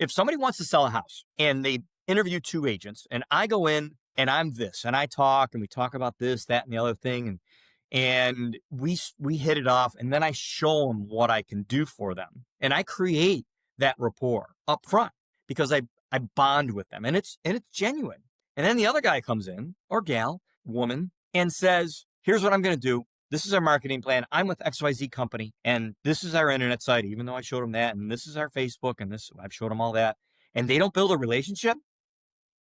if somebody wants to sell a house and they interview two agents and I go in and I'm this and I talk and we talk about this, that, and the other thing. And we hit it off, and then I show them what I can do for them. And I create that rapport up front because I bond with them and it's genuine. And then the other guy comes in, or gal, woman, and says, here's what I'm going to do. This is our marketing plan. I'm with XYZ company, and this is our internet site, even though I showed them that, and this is our Facebook, and this, I've showed them all that. And they don't build a relationship,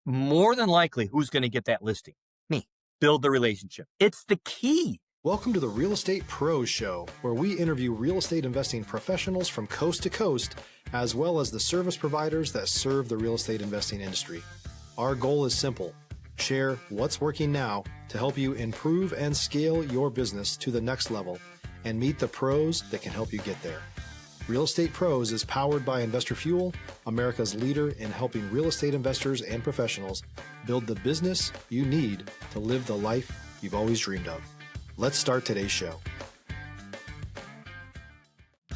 more than likely, who's going to get that listing? Me. Build the relationship. It's the key. Welcome to the Real Estate Pros Show, where we interview real estate investing professionals from coast to coast, as well as the service providers that serve the real estate investing industry. Our goal is simple: share what's working now to help you improve and scale your business to the next level and meet the pros that can help you get there. Real Estate Pros is powered by Investor Fuel, America's leader in helping real estate investors and professionals build the business you need to live the life you've always dreamed of. Let's start today's show.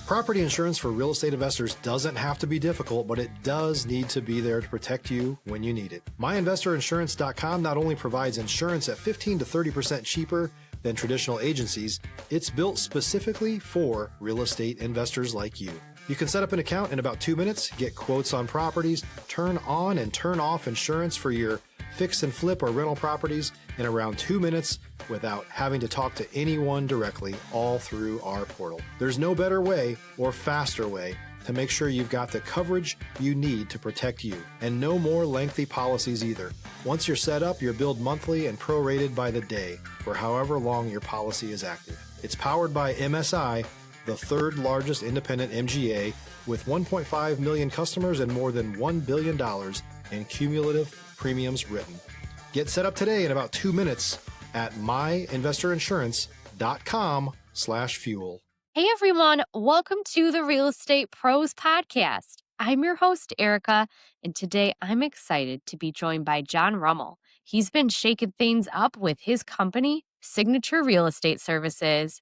Property insurance for real estate investors doesn't have to be difficult, but it does need to be there to protect you when you need it. MyInvestorInsurance.com not only provides insurance at 15 to 30% cheaper than traditional agencies, it's built specifically for real estate investors like you. You can set up an account in about 2 minutes, get quotes on properties, turn on and turn off insurance for your fix and flip or rental properties in around 2 minutes without having to talk to anyone directly, all through our portal. There's no better way or faster way to make sure you've got the coverage you need to protect you, and no more lengthy policies either. Once you're set up, you're billed monthly and prorated by the day for however long your policy is active. It's powered by MSI, the third largest independent MGA, with 1.5 million customers and more than $1 billion in cumulative premiums written. Get set up today in about 2 minutes at myinvestorinsurance.com/fuel. Hey everyone, welcome to the Real Estate Pros Podcast. I'm your host, Erica, and today I'm excited to be joined by John Rummel. He's been shaking things up with his company, Signature Real Estate Services.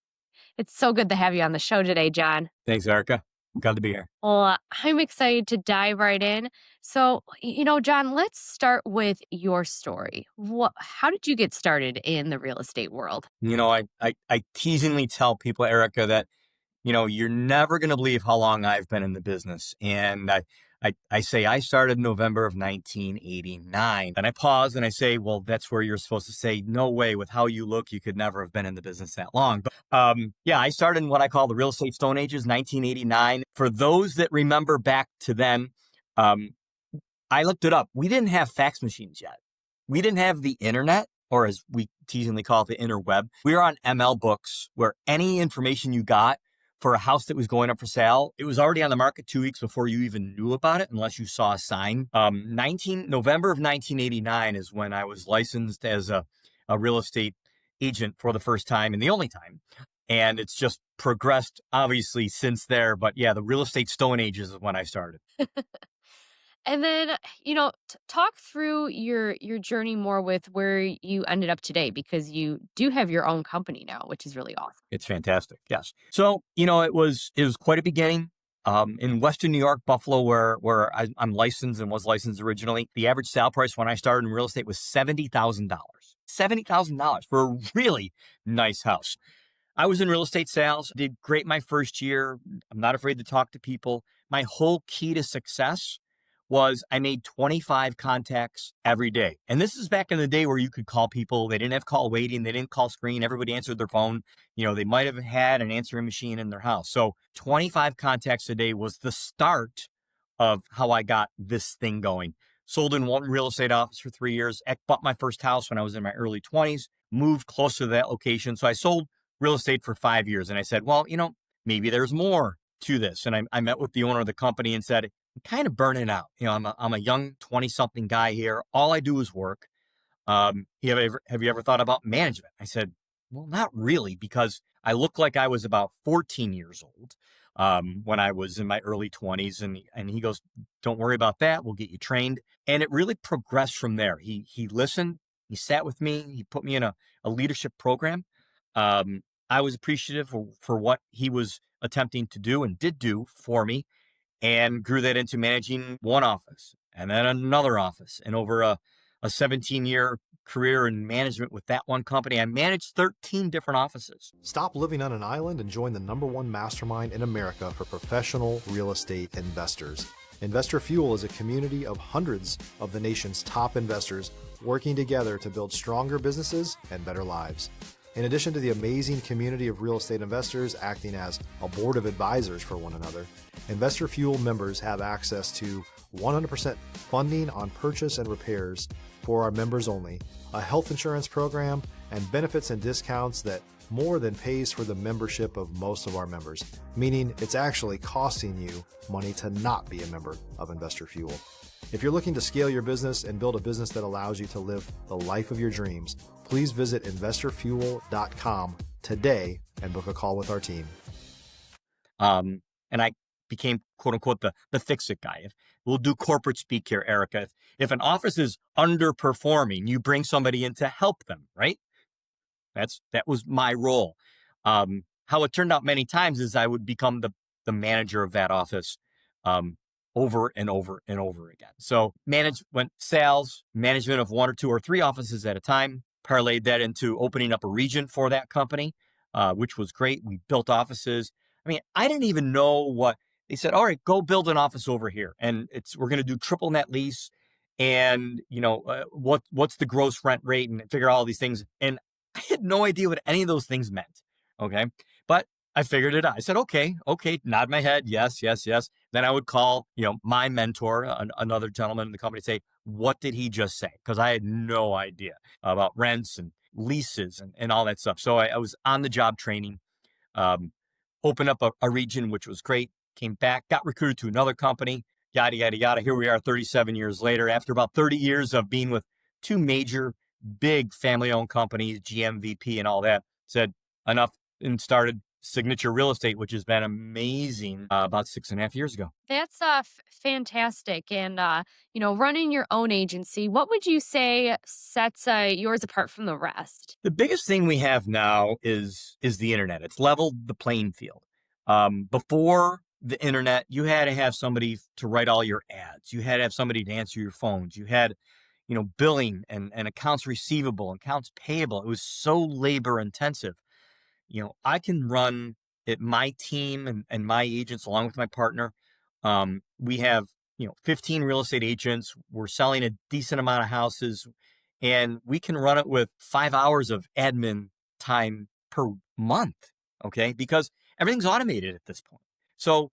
It's so good to have you on the show today, John. Thanks, Erica. Glad to be here. Well, I'm excited to dive right in. So, John, let's start with your story. How did you get started in the real estate world? I teasingly tell people, Erica, that, you're never going to believe how long I've been in the business. And I say I started November of 1989. And I pause and I say, well, that's where you're supposed to say, no way, with how you look, you could never have been in the business that long. But I started in what I call the real estate stone ages, 1989. For those that remember back to then, I looked it up. We didn't have fax machines yet. We didn't have the internet, or as we teasingly call it, the interweb. We were on ML books, where any information you got for a house that was going up for sale, it was already on the market 2 weeks before you even knew about it, unless you saw a sign. November of 1989 is when I was licensed as a real estate agent for the first time and the only time. And it's just progressed, obviously, since there. But yeah, the real estate stone ages is when I started. And then, talk through your journey more with where you ended up today, because you do have your own company now, which is really awesome. It's fantastic. Yes. So, it was quite a beginning. In Western New York, Buffalo, where I'm licensed and was licensed originally, the average sale price when I started in real estate was $70,000. $70,000 for a really nice house. I was in real estate sales, did great my first year. I'm not afraid to talk to people. My whole key to success was I made 25 contacts every day. And this is back in the day where you could call people. They didn't have call waiting. They didn't call screen. Everybody answered their phone. They might have had an answering machine in their house. So 25 contacts a day was the start of how I got this thing going. Sold in one real estate office for 3 years. Bought my first house when I was in my early 20s, moved closer to that location. So I sold real estate for 5 years. And I said, well, maybe there's more to this. And I met with the owner of the company and said, I'm kind of burning out. I'm a young 20-something guy here. All I do is work. Have you ever thought about management? I said, well, not really, because I look like I was about 14 years old when I was in my early 20s. And he goes, don't worry about that. We'll get you trained. And it really progressed from there. He listened. He sat with me. He put me in a leadership program. I was appreciative for what he was attempting to do and did do for me. and grew that into managing one office and then another office. And over a 17-year career in management with that one company, I managed 13 different offices. Stop living on an island and join the #1 mastermind in America for professional real estate investors. Investor Fuel is a community of hundreds of the nation's top investors working together to build stronger businesses and better lives. In addition to the amazing community of real estate investors acting as a board of advisors for one another, Investor Fuel members have access to 100% funding on purchase and repairs for our members only, a health insurance program, and benefits and discounts that more than pays for the membership of most of our members, meaning it's actually costing you money to not be a member of Investor Fuel. If you're looking to scale your business and build a business that allows you to live the life of your dreams, please visit investorfuel.com today and book a call with our team. And I became, quote unquote, the fix-it guy. We'll do corporate speak here, Erica. If an office is underperforming, you bring somebody in to help them, right? That was my role. How it turned out many times is I would become the manager of that office over and over and over again. So management, sales, management of 1 or 2 or 3 offices at a time, parlayed that into opening up a region for that company, which was great. We built offices. I mean, I didn't even know what they said. All right, go build an office over here, and we're going to do triple net lease, and what's the gross rent rate, and figure out all these things. And I had no idea what any of those things meant. Okay, but I figured it out. I said, okay, nod my head, yes. Then I would call, my mentor, another gentleman in the company, say, what did he just say? Because I had no idea about rents and leases and all that stuff. So I was on the job training, opened up a region, which was great, came back, got recruited to another company, yada, yada, yada. Here we are 37 years later, after about 30 years of being with 2 major, big family-owned companies, GMVP and all that, said enough and started Signature Real Estate, which has been amazing about 6.5 years ago. That's fantastic. And, running your own agency, what would you say sets yours apart from the rest? The biggest thing we have now is the internet. It's leveled the playing field. Before the internet, you had to have somebody to write all your ads. You had to have somebody to answer your phones. You had, billing and accounts receivable, accounts payable. It was so labor intensive. I can run it, my team and my agents, along with my partner. We have, 15 real estate agents. We're selling a decent amount of houses, and we can run it with 5 hours of admin time per month. Okay. Because everything's automated at this point. So,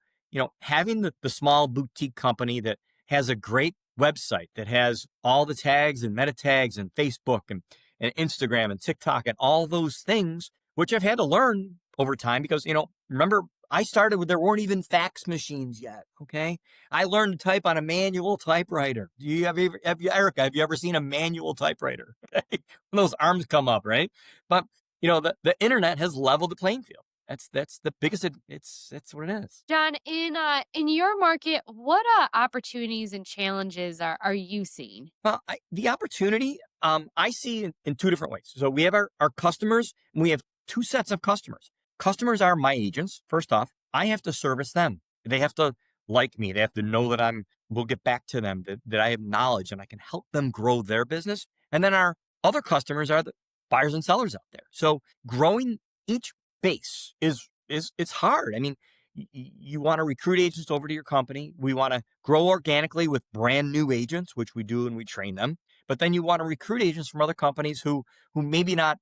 having the small boutique company that has a great website that has all the tags and meta tags and Facebook and Instagram and TikTok and all those things, which I've had to learn over time because, remember, I started there weren't even fax machines yet, okay? I learned to type on a manual typewriter. Erica, have you ever seen a manual typewriter? When those arms come up, right? But, the internet has leveled the playing field. That's the biggest, it's what it is. John, in your market, what opportunities and challenges are you seeing? Well, the opportunity, I see in 2 different ways. So we have our customers, and we have 2 sets of customers. Customers are my agents. First off, I have to service them. They have to like me. They have to know that we'll get back to them, that I have knowledge and I can help them grow their business. And then our other customers are the buyers and sellers out there. So growing each base it's hard. I mean, you want to recruit agents over to your company. We want to grow organically with brand new agents, which we do and we train them. But then you want to recruit agents from other companies who maybe not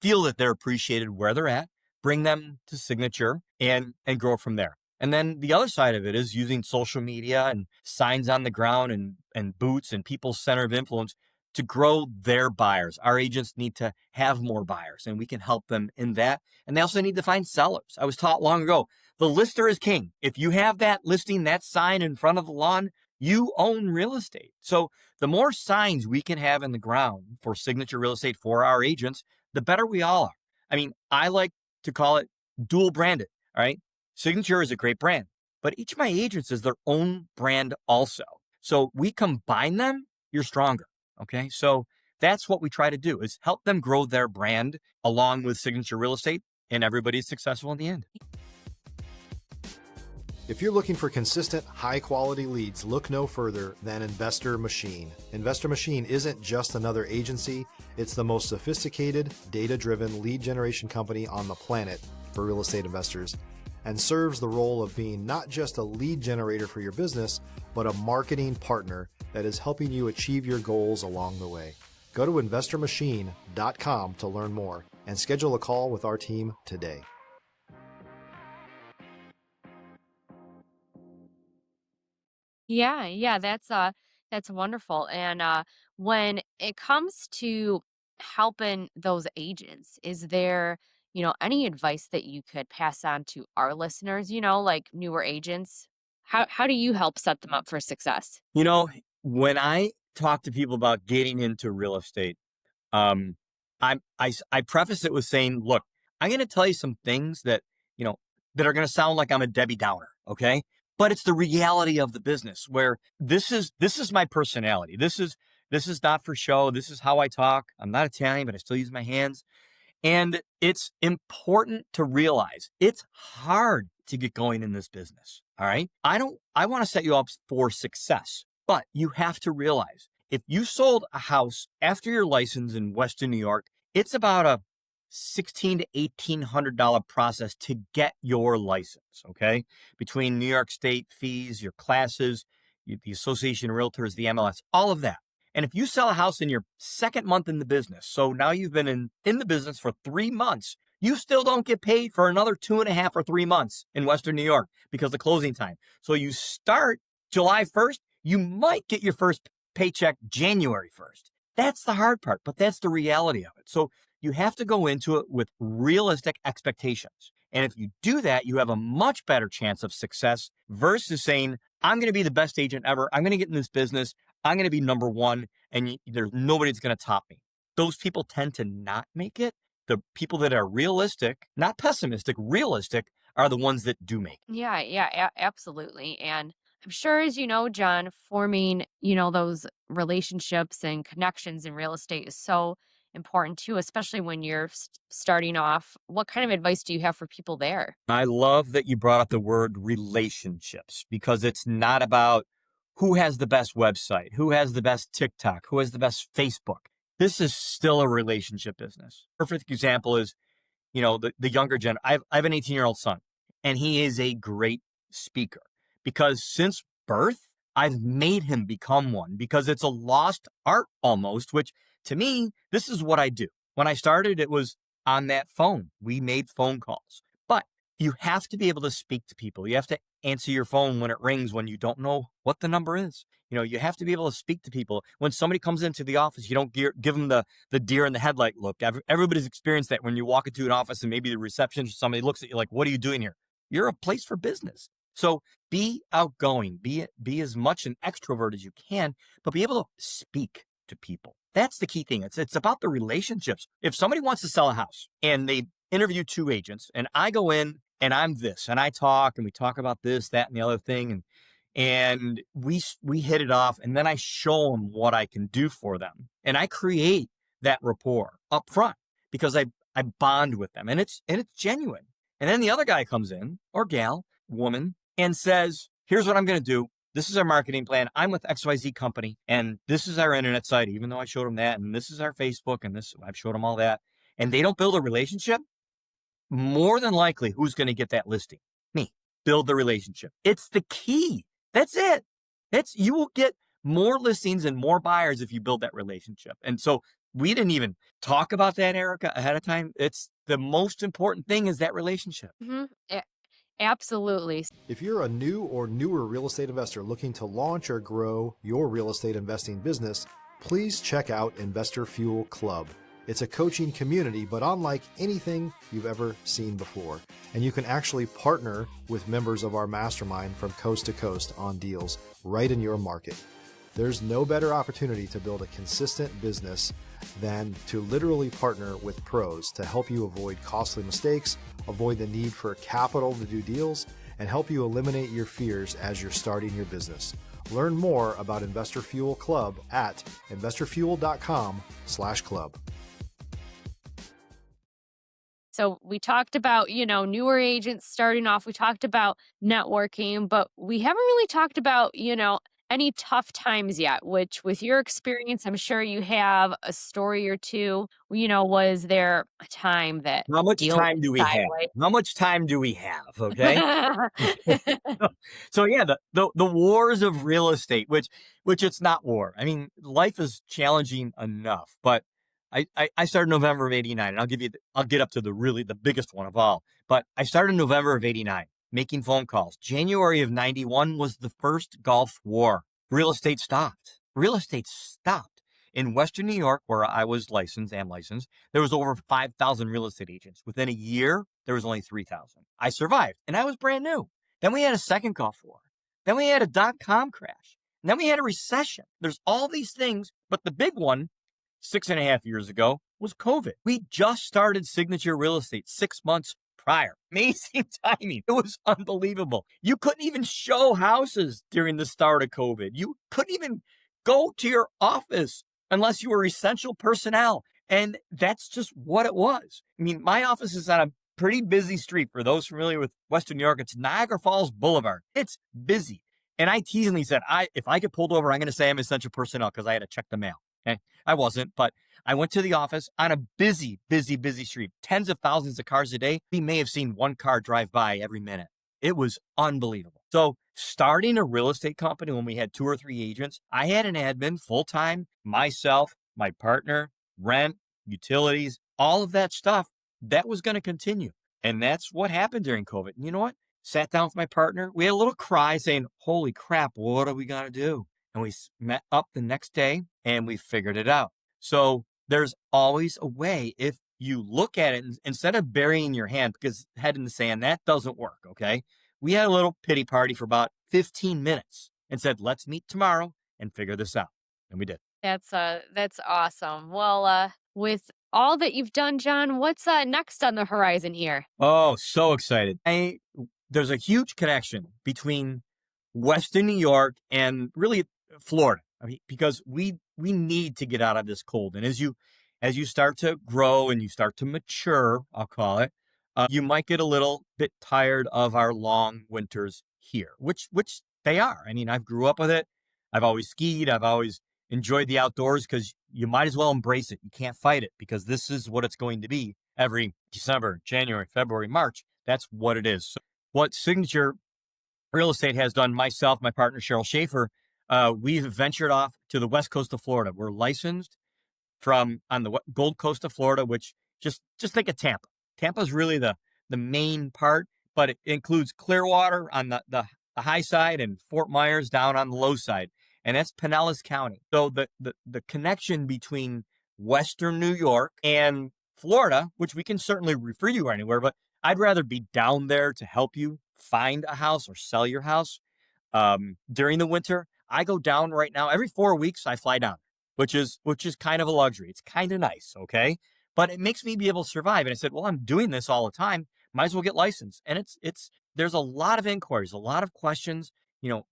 feel that they're appreciated where they're at, bring them to Signature and grow from there. And then the other side of it is using social media and signs on the ground and boots and people's center of influence to grow their buyers. Our agents need to have more buyers, and we can help them in that. And they also need to find sellers. I was taught long ago, the lister is king. If you have that listing, that sign in front of the lawn, you own real estate. So the more signs we can have in the ground for Signature Real Estate for our agents, the better we all are. I mean, I like to call it dual branded, all right? Signature is a great brand, but each of my agents is their own brand also. So we combine them, you're stronger. Okay, so that's what we try to do, is help them grow their brand along with Signature Real Estate, and everybody's successful in the end. If you're looking for consistent, high-quality leads, look no further than Investor Machine. Investor Machine isn't just another agency. It's the most sophisticated, data-driven lead generation company on the planet for real estate investors, and serves the role of being not just a lead generator for your business, but a marketing partner that is helping you achieve your goals along the way. Go to investormachine.com to learn more and schedule a call with our team today. Yeah, that's wonderful. And when it comes to helping those agents, is there, any advice that you could pass on to our listeners, like newer agents? How do you help set them up for success? When I talk to people about getting into real estate, um, I preface it with saying, look, I'm going to tell you some things that, you know, that are going to sound like I'm a Debbie Downer. Okay. But it's the reality of the business where this is my personality. This is not for show. This is how I talk. I'm not Italian, but I still use my hands. And it's important to realize it's hard to get going in this business. All right. I want to set you up for success, but you have to realize if you sold a house after your license in Western New York, it's about a $1,600 to $1,800 process to get your license. Okay. Between New York State fees, your classes, the Association of Realtors, the MLS, all of that. And if you sell a house in your second month in the business, so now you've been in the business for 3 months, you still don't get paid for another 2.5 or 3 months in Western New York because of closing time. So you start July 1st, you might get your first paycheck January 1st. That's the hard part, but that's the reality of it. So you have to go into it with realistic expectations. And if you do that, you have a much better chance of success versus saying, I'm going to be the best agent ever. I'm going to get in this business. I'm going to be number one, and there's nobody that's going to top me. Those people tend to not make it. The people that are realistic, not pessimistic, realistic, are the ones that do make it. Yeah, absolutely. And I'm sure, as you know, John, forming, those relationships and connections in real estate is so important too, especially when you're starting off. What kind of advice do you have for people there? I love that you brought up the word relationships because it's not about who has the best website, who has the best TikTok, who has the best Facebook. This is still a relationship business. Perfect example is, the younger gen. I have an 18-year-old son, and he is a great speaker because since birth, I've made him become one because it's a lost art almost, which to me, this is what I do. When I started, it was on that phone. We made phone calls, but you have to be able to speak to people. You have to answer your phone when it rings when you don't know what the number is. You have to be able to speak to people. When somebody comes into the office, you don't give them the deer in the headlight look. Everybody's experienced that when you walk into an office and maybe the receptionist, somebody looks at you like, what are you doing here? You're a place for business. So be outgoing, be as much an extrovert as you can, but be able to speak to people. That's the key thing. It's about the relationships. If somebody wants to sell a house and they interview 2 agents and I go in and I'm this and I talk and we talk about this, that, and the other thing. And we hit it off and then I show them what I can do for them. And I create that rapport up front because I bond with them and it's genuine. And then the other guy comes in or gal, woman, and says, here's what I'm going to do. This is our marketing plan. I'm with XYZ company and this is our internet site, even though I showed them that. And this is our Facebook and I've showed them all that. And they don't build a relationship. More than likely, who's going to get that listing? Me. Build the relationship. It's the key. That's it. You will get more listings and more buyers if you build that relationship. And so we didn't even talk about that, Erica, ahead of time. It's the most important thing is that relationship. Absolutely. If you're a new or newer real estate investor looking to launch or grow your real estate investing business, please check out Investor Fuel Club. It's a coaching community, but unlike anything you've ever seen before. And you can actually partner with members of our mastermind from coast to coast on deals right in your market. There's no better opportunity to build a consistent business than to literally partner with pros to help you avoid costly mistakes, avoid the need for capital to do deals, and help you eliminate your fears as you're starting your business. Learn more about Investor Fuel Club at investorfuel.com/club. So we talked about, newer agents starting off. We talked about networking, but we haven't really talked about, any tough times yet, which with your experience, I'm sure you have a story or two. Was there a time that How much deal time went do we have? sideways? How much time do we have? Okay. So yeah, the wars of real estate, which it's not war. I mean, life is challenging enough, but I started November of '89, and I'll get up to the biggest one of all. But I started in November of '89, making phone calls. January of '91 was the first Gulf War. Real estate stopped. Real estate stopped in Western New York, where I was licensed. There was over 5,000 real estate agents. Within a year, there was only 3,000. I survived, and I was brand new. Then we had a second Gulf War. Then we had a dot-com crash. And then we had a recession. There's all these things, but the big one, 6.5 years ago, was COVID. We just started Signature Real Estate 6 months prior. Amazing timing. It was unbelievable. You couldn't even show houses during the start of COVID. You couldn't even go to your office unless you were essential personnel. And that's just what it was. I mean, my office is on a pretty busy street. For those familiar with Western New York, it's Niagara Falls Boulevard. It's busy. And I teasingly said, if I get pulled over, I'm going to say I'm essential personnel because I had to check the mail. Okay? I wasn't, but I went to the office on a busy street, tens of thousands of cars a day. We may have seen one car drive by every minute. It was unbelievable. So starting a real estate company when we had 2 or 3 agents, I had an admin full-time, myself, my partner, rent, utilities, all of that stuff. That was going to continue. And that's what happened during COVID. And you know what? Sat down with my partner. We had a little cry saying, holy crap, what are we going to do? And we met up the next day and we figured it out. So there's always a way if you look at it instead of burying your hand because head in the sand, that doesn't work. Okay. We had a little pity party for about 15 minutes and said, let's meet tomorrow and figure this out. And we did. That's awesome. Well, with all that you've done, John, what's next on the horizon here? Oh, so excited. There's a huge connection between Western New York and really Florida. I mean, because we need to get out of this cold. And as you start to grow and you start to mature, I'll call it, you might get a little bit tired of our long winters here, which they are. I mean, I've grew up with it. I've always skied. I've always enjoyed the outdoors because you might as well embrace it. You can't fight it because this is what it's going to be every December, January, February, March. That's what it is. So what Signature Real Estate has done, myself, my partner, Cheryl Schaefer, we've ventured off to the west coast of Florida. We're licensed from on the Gold Coast of Florida, which just think of Tampa. Tampa's really the main part, but it includes Clearwater on the high side and Fort Myers down on the low side. And that's Pinellas County. So the connection between Western New York and Florida, which we can certainly refer you anywhere, but I'd rather be down there to help you find a house or sell your house. During the winter, I go down right now. Every 4 weeks, I fly down, which is kind of a luxury. It's kind of nice, okay? But it makes me be able to survive. And I said, well, I'm doing this all the time. Might as well get licensed. And there's a lot of inquiries, a lot of questions.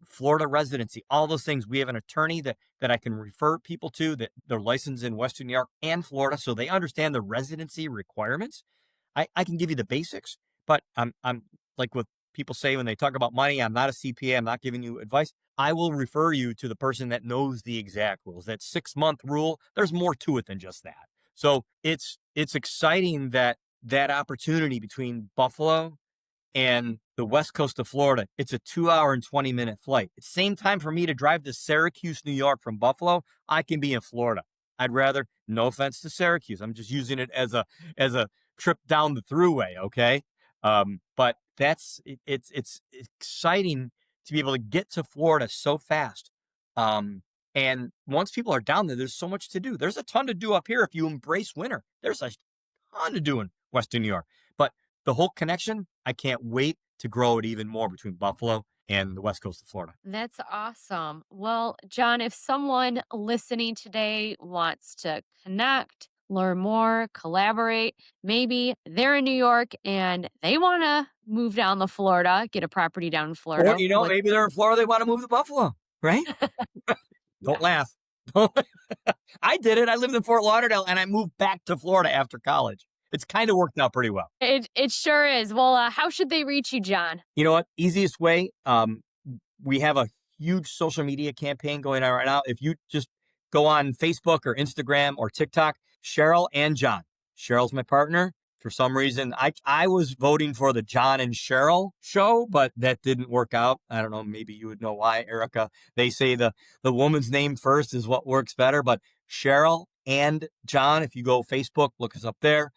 Florida residency, all those things. We have an attorney that I can refer people to that they're licensed in Western New York and Florida, so they understand the residency requirements. I can give you the basics, but I'm like what people say when they talk about money, I'm not a CPA, I'm not giving you advice. I will refer you to the person that knows the exact rules. That 6-month rule, there's more to it than just that. So it's exciting that opportunity between Buffalo and the west coast of Florida, it's a 2-hour and 20-minute flight. It's the same time for me to drive to Syracuse, New York from Buffalo. I can be in Florida. I'd rather, no offense to Syracuse, I'm just using it as a trip down the thruway, okay? But it's exciting to be able to get to Florida so fast. And once people are down there, there's so much to do. There's a ton to do up here if you embrace winter. There's a ton to do in Western New York. But the whole connection, I can't wait to grow it even more between Buffalo and the west coast of Florida. That's awesome. Well, John, if someone listening today wants to connect, learn more, collaborate, maybe they're in New York and they want to move down to Florida, get a property down in Florida. Or, maybe they're in Florida, they want to move to Buffalo, right? Don't laugh. I did it. I lived in Fort Lauderdale and I moved back to Florida after college. it's kind of worked out pretty well. It sure is. Well, how should they reach you, John? You know what? Easiest way. We have a huge social media campaign going on right now. If you just go on Facebook or Instagram or TikTok, Cheryl and John. Cheryl's my partner. For some reason, I was voting for the John and Cheryl show, but that didn't work out. I don't know. Maybe you would know why, Erica. They say the woman's name first is what works better, but Cheryl and John, if you go Facebook, look us up there.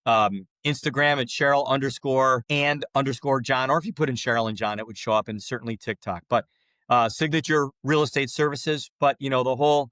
Instagram at Cheryl_and_John, or if you put in Cheryl and John, it would show up, and certainly TikTok. But Signature Real Estate Services. But the whole,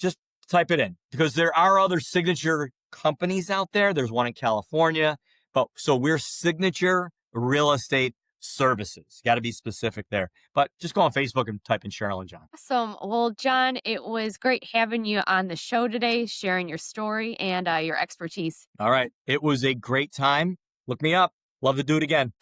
just type it in, because there are other signature companies out there. There's one in California, but so we're Signature Real Estate Services. Got to be specific there. But just go on Facebook and type in Cheryl and John. Awesome. Well, John, it was great having you on the show today, sharing your story and your expertise. All right. It was a great time. Look me up. Love to do it again.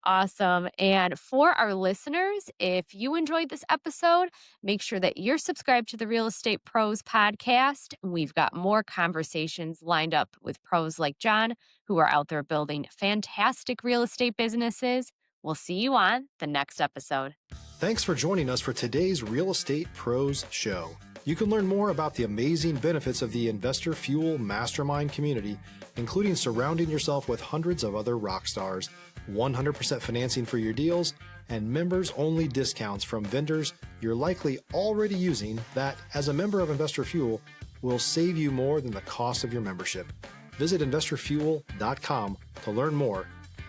Awesome. And for our listeners, if you enjoyed this episode, make sure that you're subscribed to the Real Estate Pros podcast. We've got more conversations lined up with pros like John, who are out there building fantastic real estate businesses. We'll see you on the next episode. Thanks for joining us for today's Real Estate Pros Show. You can learn more about the amazing benefits of the Investor Fuel Mastermind community, including surrounding yourself with hundreds of other rock stars, 100% financing for your deals, and members-only discounts from vendors you're likely already using that, as a member of Investor Fuel, will save you more than the cost of your membership. Visit investorfuel.com to learn more.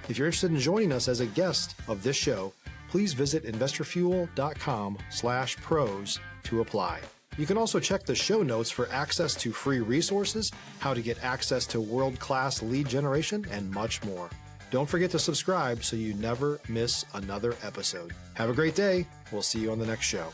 If you're interested in joining us as a guest of this show, please visit investorfuel.com/pros to apply. You can also check the show notes for access to free resources, how to get access to world-class lead generation, and much more. Don't forget to subscribe so you never miss another episode. Have a great day. We'll see you on the next show.